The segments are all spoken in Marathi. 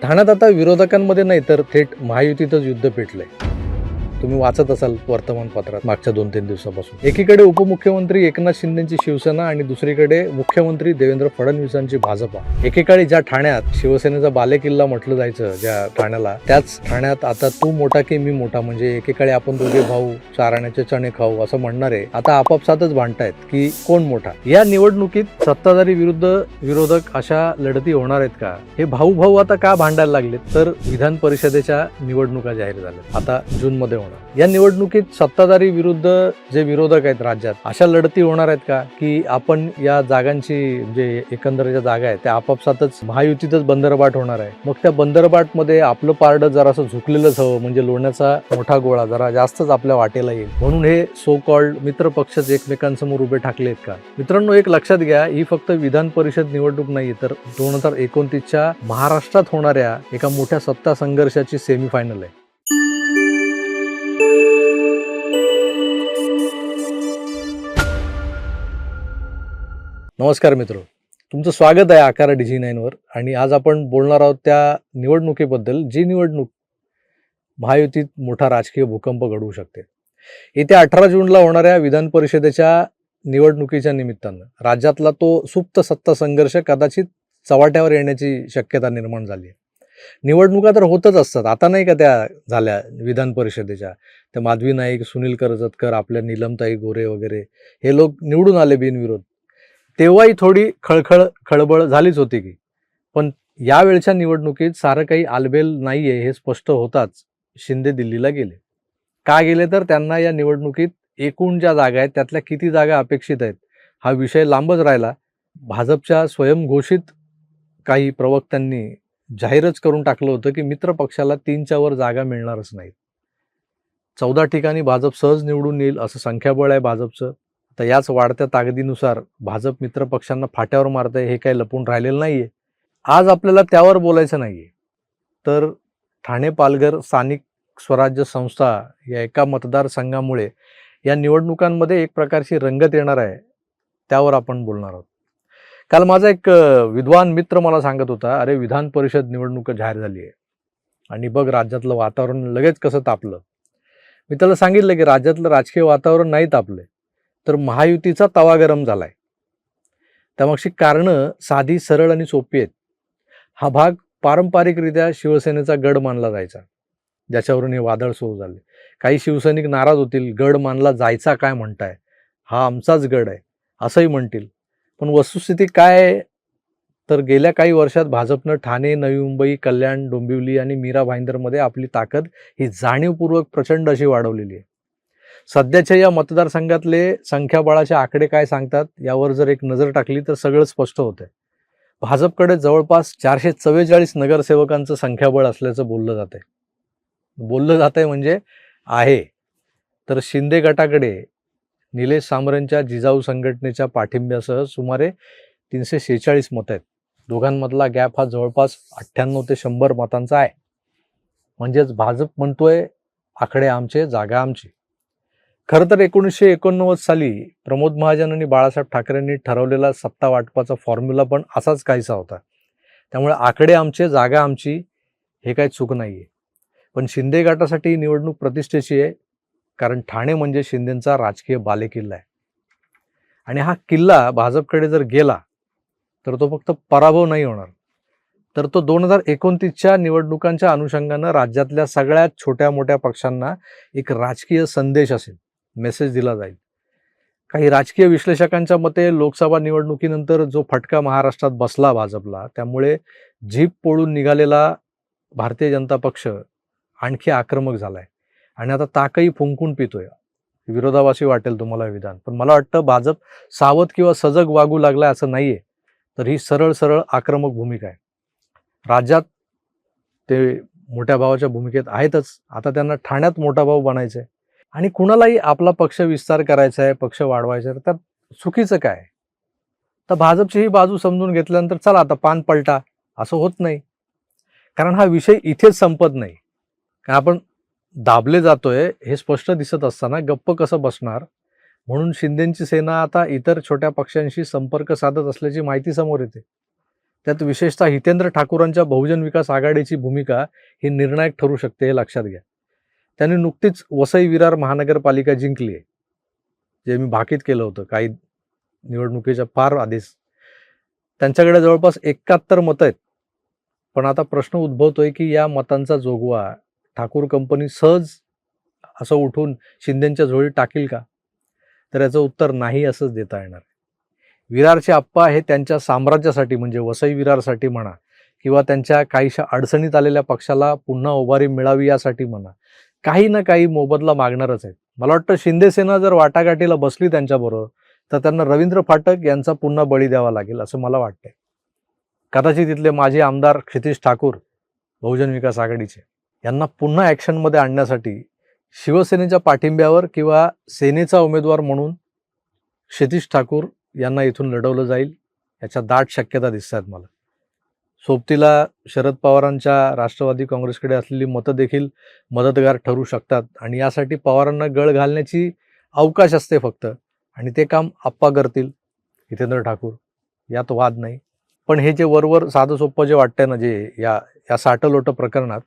ठाण्यात आता विरोधकांमध्ये नाही तर थेट महायुतीतच युद्ध पेटलंय. तुम्ही वाचत असाल वर्तमानपत्रात मागच्या 2-3 दिवसापासून. एकीकडे उपमुख्यमंत्री एकनाथ शिंदेची शिवसेना आणि दुसरीकडे मुख्यमंत्री देवेंद्र फडणवीसांची भाजपा. एकेकाळी ज्या ठाण्यात शिवसेनेचा बालेकिल्ला म्हटलं जायचं ज्या ठाण्याला, त्याच ठाण्यात आता तू मोठा की मी मोठा, म्हणजे एकेकाळी आपण दोघे भाऊ चाराण्याचे चणे खाऊ असं म्हणणारे आता आपापसातच भांडतायत की कोण मोठा. या निवडणुकीत सत्ताधारी विरुद्ध विरोधक अशा लढती होणार आहेत का? हे भाऊ भाऊ आता का भांडायला लागलेत? तर विधान परिषदेच्या निवडणुका जाहीर झाल्या आता जूनमध्ये होणार. या निवडणुकीत सत्ताधारी विरुद्ध जे विरोधक आहेत राज्यात, अशा लढती होणार आहेत का की आपण या जागांची जे एकंदर ज्या जागा आहेत त्या आपापसातच महायुतीतच बंदरबाट होणार आहे? मग त्या बंदरबाट मध्ये आपलं पारडं जरासं झुकलेलंच हवं, म्हणजे लोण्याचा मोठा गोळा जरा जास्तच आपल्या वाटेला येईल म्हणून हे सो कॉल्ड मित्र पक्षच एकमेकांसमोर उभे ठाकलेत का? मित्रांनो, एक लक्षात घ्या, ही फक्त विधान परिषद निवडणूक नाही तर 2029च्या महाराष्ट्रात होणाऱ्या एका मोठ्या सत्ता संघर्षाची सेमीफायनल आहे. नमस्कार मित्र, तुमचं स्वागत आहे आकार DG9 वर. आणि आज आपण बोलणार आहोत त्या निवडणुकीबद्दल जी निवडणूक महायुतीत मोठा राजकीय भूकंप घडवू शकते. येत्या 18 जूनला होणाऱ्या विधान परिषदेच्या निवडणुकीच्या निमित्तानं राज्यातला तो सुप्त सत्ता संघर्ष कदाचित चव्हाट्यावर येण्याची शक्यता निर्माण झाली आहे. निवडणुका तर होतच असतात, आता नाही का त्या झाल्या विधान परिषदेच्या, त्या माधवी नाईक, सुनील कर्जतकर, आपल्या नीलमताई गोरे वगैरे हे लोक निवडून आले बिनविरोध. तेव्हाही थोडी खळबळ झालीच होती की, पण यावेळच्या निवडणुकीत सारं काही आलबेल नाहीये हे स्पष्ट होताच शिंदे दिल्लीला गेले. का गेले? तर त्यांना या निवडणुकीत एकूण ज्या जागा आहेत त्यातल्या किती जागा अपेक्षित आहेत हा विषय लांबच राहिला. भाजपच्या स्वयंघोषित काही प्रवक्त्यांनी जाहीरच करून टाकलं होतं की मित्र पक्षाला 3च्या वर जागा मिळणारच नाहीत. 14 ठिकाणी भाजप सहज निवडून येईल असं संख्याबळ आहे भाजपचं. तर याच वाढत्या ताकदीनुसार भाजप मित्र पक्षांना फाट्यावर मारतंय हे काही लपून राहिलेलं नाहीये. आज आपल्याला त्यावर बोलायचं नाहीये, तर ठाणे पालघर स्थानिक स्वराज्य संस्था या एका मतदारसंघामुळे या निवडणुकांमध्ये एक प्रकारची रंगत येणार आहे, त्यावर आपण बोलणार आहोत. काल माझा एक विद्वान मित्र मला सांगत होता, अरे विधान परिषद निवडणूक जाहीर झाली आहे आणि बघ राज्यातलं वातावरण लगेच कसं तापलं. मी त्याला सांगितलं की राज्यातलं राजकीय वातावरण नाही तापलंय, तर महायुतीचा तवा गरम झालाय. त्यामागची कारणं साधी, सरळ आणि सोपी आहेत. हा भाग पारंपरिकरित्या शिवसेनेचा गड मानला जायचा, ज्याच्यावरून हे वादळ सुरू झाले. काही शिवसैनिक नाराज होतील, गड मानला जायचा काय म्हणताय, हा आमचाच गड आहे असंही म्हणतील. पण वस्तुस्थिती काय आहे? तर गेल्या काही वर्षात भाजपनं ठाणे, नवी मुंबई, कल्याण, डोंबिवली आणि मीरा भाईंदरमध्ये आपली ताकद ही जाणीवपूर्वक प्रचंड अशी वाढवलेली आहे. सध्याच्या या मतदारसंघातले संख्याबळाचे आकडे काय सांगतात यावर जर एक नजर टाकली तर सगळं स्पष्ट होतंय. भाजपकडे जवळपास 444 नगरसेवकांचं संख्याबळ असल्याचं बोललं जातंय म्हणजे आहे. तर शिंदे गटाकडे निलेश सांबरेंच्या जिजाऊ संघटनेच्या पाठिंब्यासह सुमारे 346 मतं आहेत. दोघांमधला गॅप हा जवळपास 98 ते 100 मतांचा आहे. म्हणजेच भाजप म्हणतोय आकडे आमचे, जागा आमची. खरं तर 1989 साली प्रमोद महाजन आणि बाळासाहेब ठाकरेंनी ठरवलेला सत्ता वाटपाचा फॉर्म्युला पण असाच काहीसा होता. त्यामुळे आकडे आमचे, जागा आमची हे काही चूक नाहीये. पण शिंदे गटासाठी ही निवडणूक प्रतिष्ठेची आहे, कारण ठाणे म्हणजे शिंदेंचा राजकीय बालेकिल्ला आहे. आणि हा किल्ला भाजपकडे जर गेला तर तो फक्त पराभव नाही होणार, तर तो 2029च्या निवडणुकांच्या अनुषंगानं राज्यातल्या सगळ्यात छोट्या मोठ्या पक्षांना एक राजकीय संदेश असेल, मेसेज दिला जाईल. काही राजकीय विश्लेषकांच्या मते लोकसभा निवडणुकीनंतर जो फटका महाराष्ट्रात बसला भाजपला, त्यामुळे जीभ पोळून निघालेला भारतीय जनता पक्ष आणखी आक्रमक झालाय आणि आता ताकही फुंकून पितोय. विरोधाभासी वाटेल तुम्हाला विधान, पण मला वाटतं भाजप सावध किंवा सजग वागू लागलाय असं नाहीये, तर ही सरळ आक्रमक भूमिका आहे. राज्यात ते मोठ्या भावाच्या भूमिकेत आहेतच, आता त्यांना ठाण्यात मोठा भाऊ बनायचं आहे आणि कुणालाही आपला पक्ष विस्तार करायचा आहे, पक्ष वाढवायचा आहे, तर चुकीचं काय? तर भाजपची ही बाजू समजून घेतल्यानंतर चला आता पान पलटा असं होत नाही, कारण हा विषय इथेच संपत नाही. कारण आपण दाबले जातोय हे स्पष्ट दिसत असताना गप्प कसं बसणार, म्हणून शिंदेंची सेना आता इतर छोट्या पक्षांशी संपर्क साधत असल्याची माहिती समोर येते. त्यात विशेषतः हितेंद्र ठाकूरांच्या बहुजन विकास आघाडीची भूमिका ही निर्णायक ठरू शकते, हे लक्षात घ्या. त्यांनी नुकतीच वसई विरार महानगरपालिका जिंकली आहे, जे मी भाकीत केलं होतं काही निवडणुकीच्या फार आधीच. त्यांच्याकडे जवळपास 71 मतं आहेत. पण आता प्रश्न उद्भवतोय की या मतांचा जोगवा ठाकूर कंपनी सहज असं उठून शिंदेच्या झोळीत टाकील का? तर याचं उत्तर नाही असंच देता येणार. विरारचे आप्पा हे त्यांच्या साम्राज्यासाठी म्हणजे वसई विरारसाठी म्हणा किंवा त्यांच्या काहीशा अडचणीत आलेल्या पक्षाला पुन्हा उभारी मिळावी यासाठी म्हणा, काही ना काही मोबदला मागणारच आहेत. मला वाटतं शिंदे सेना जर वाटाघाटीला बसली त्यांच्याबरोबर तर त्यांना रवींद्र फाटक यांचा पुन्हा बळी द्यावा लागेल असं मला वाटतंय. कदाचित इथले माजी आमदार क्षितिज ठाकूर बहुजन विकास आघाडीचे यांना पुन्हा ॲक्शनमध्ये आणण्यासाठी शिवसेनेच्या पाठिंब्यावर किंवा सेनेचा उमेदवार म्हणून क्षितिज ठाकूर यांना इथून लढवलं जाईल याच्या दाट शक्यता दिसतात मला. सोबतीला शरद पवारांच्या राष्ट्रवादी काँग्रेसकडे असलेली मतं देखील मदतगार ठरू शकतात आणि यासाठी पवारांना गळ घालण्याची अवकाश असते फक्त, आणि ते काम आप्पा करतील, हितेंद्र ठाकूर, यात वाद नाही. पण हे जे वरवर साधं सोपं जे वाटतंय ना, जे या साटलोट प्रकरणात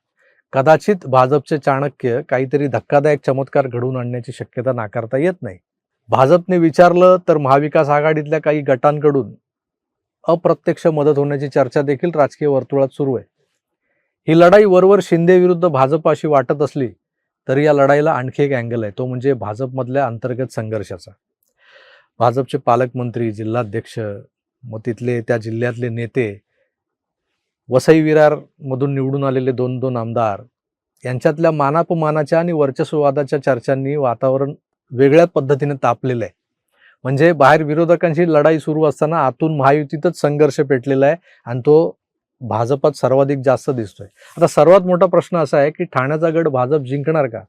कदाचित भाजपचे चाणक्य काहीतरी धक्कादायक चमत्कार घडवून आणण्याची शक्यता नाकारता येत नाही. भाजपने विचारलं तर महाविकास आघाडीतल्या काही गटांकडून अप्रत्यक्ष मदत होण्याची चर्चा देखील राजकीय वर्तुळात सुरू आहे. ही लढाई वरवर शिंदे विरुद्ध भाजप अशी वाटत असली तरी या लढाईला आणखी एक अँगल आहे, तो म्हणजे भाजपमधल्या अंतर्गत संघर्षाचा. भाजपचे पालकमंत्री, जिल्हाध्यक्ष, मग तिथले त्या जिल्ह्यातले नेते, वसई विरारमधून निवडून आलेले 2-2 आमदार यांच्यातल्या मानापमानाच्या आणि वर्चस्ववादाच्या चर्चांनी वातावरण वेगळ्या पद्धतीने तापलेलं आहे. म्हणजे बाहेर विरोधकांची लढाई सुरू असताना आतून महायुतीतच संघर्ष पेटलेला आहे आणि तो भाजपात सर्वाधिक जास्त दिसतोय. आता सर्वात मोठा प्रश्न असा आहे की ठाण्याचा गड भाजप जिंकणार का,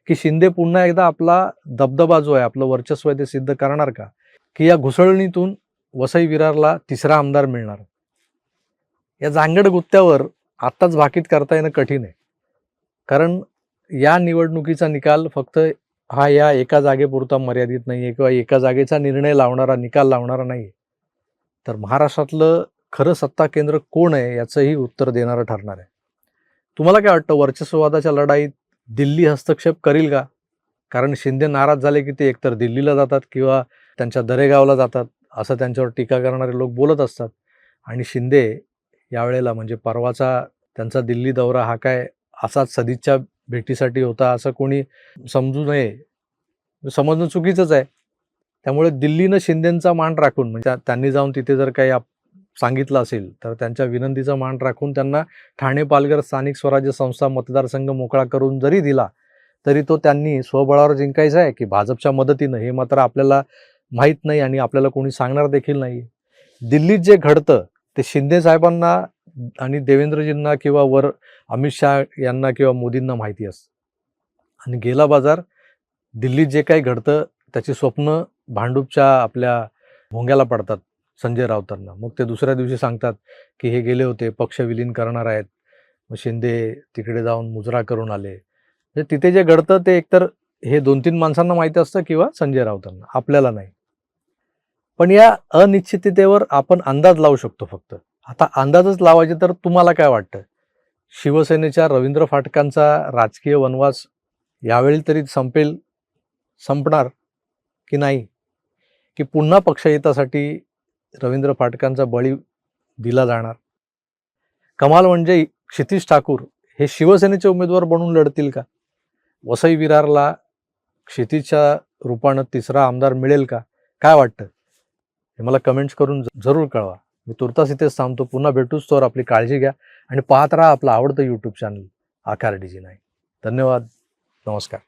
की शिंदे पुन्हा एकदा आपला दबदबा जो आहे, आपलं वर्चस्व आहे ते सिद्ध करणार का, की या घुसळणीतून वसई विरारला तिसरा आमदार मिळणार? या जांगड गुत्त्यावर आत्ताच भाकीत करता येणं कठीण आहे. कारण या निवडणुकीचा निकाल फक्त हा या एका जागेपुरता मर्यादित नाही आहे किंवा एका जागेचा निर्णय लावणारा, निकाल लावणारा नाही आहे. तर महाराष्ट्रातलं खरं सत्ता केंद्र कोण आहे याचंही उत्तर देणारं ठरणार आहे. तुम्हाला काय वाटतं, वर्चस्ववादाच्या लढाईत दिल्ली हस्तक्षेप करील का? कारण शिंदे नाराज झाले की ते एकतर दिल्लीला जातात किंवा त्यांच्या दरेगावला जातात असं त्यांच्यावर टीका करणारे लोक बोलत असतात. आणि शिंदे यावेळेला म्हणजे परवाचा त्यांचा दिल्ली दौरा हा काय असाच सदिच्छा भेटीसाठी होता असं कोणी समजू नये, समजणं चुकीचंच आहे. त्यामुळे दिल्लीनं शिंदेंचा मान राखून, म्हणजे त्यांनी जाऊन तिथे जर काही सांगितलं असेल तर त्यांच्या विनंतीचा मान राखून त्यांना ठाणे पालघर स्थानिक स्वराज्य संस्था मतदारसंघ मोकळा करून जरी दिला तरी तो त्यांनी स्वबळावर जिंकायचा आहे की भाजपच्या मदतीनं, हे मात्र आपल्याला माहीत नाही आणि आपल्याला कोणी सांगणार देखील नाही. दिल्लीत जे घडतं ते शिंदे साहेबांना आणि देवेंद्रजींना किंवा वर अमित शहा यांना किंवा मोदींना माहिती असतं. आणि गेला बाजार दिल्लीत जे काही घडतं त्याची स्वप्न भांडूपच्या आपल्या भोंग्याला पडतात संजय राऊतांना. मग ते दुसऱ्या दिवशी सांगतात की हे गेले होते, पक्ष विलीन करणार आहेत, मग शिंदे तिकडे जाऊन मुजरा करून आले. म्हणजे तिथे जे घडतं ते एकतर हे 2-3 माणसांना माहिती असतं किंवा संजय राऊतांना, आपल्याला नाही. पण या अनिश्चिततेवर आपण अंदाज लावू शकतो फक्त. आता अंदाजच लावायचे तर तुम्हाला काय वाटतं, शिवसेनेच्या रवींद्र फाटकांचा राजकीय वनवास यावेळी तरी संपणार की नाही, की पुन्हा पक्षहितासाठी रवींद्र फाटकांचा बळी दिला जाणार? कमाल म्हणजे क्षितिज ठाकूर हे शिवसेनेचे उमेदवार बनून लढतील का? वसई विरारला क्षितिजच्या रूपानं तिसरा आमदार मिळेल का? काय वाटतं हे मला कमेंट्स करून जरूर कळवा. मी तुर्तास इथेच थांबतो. पुन्हा भेटूच, तर आपली काळजी घ्या आणि पाहत राहा आपलं आवडतं यूट्यूब चॅनल आकार DG9. धन्यवाद. नमस्कार.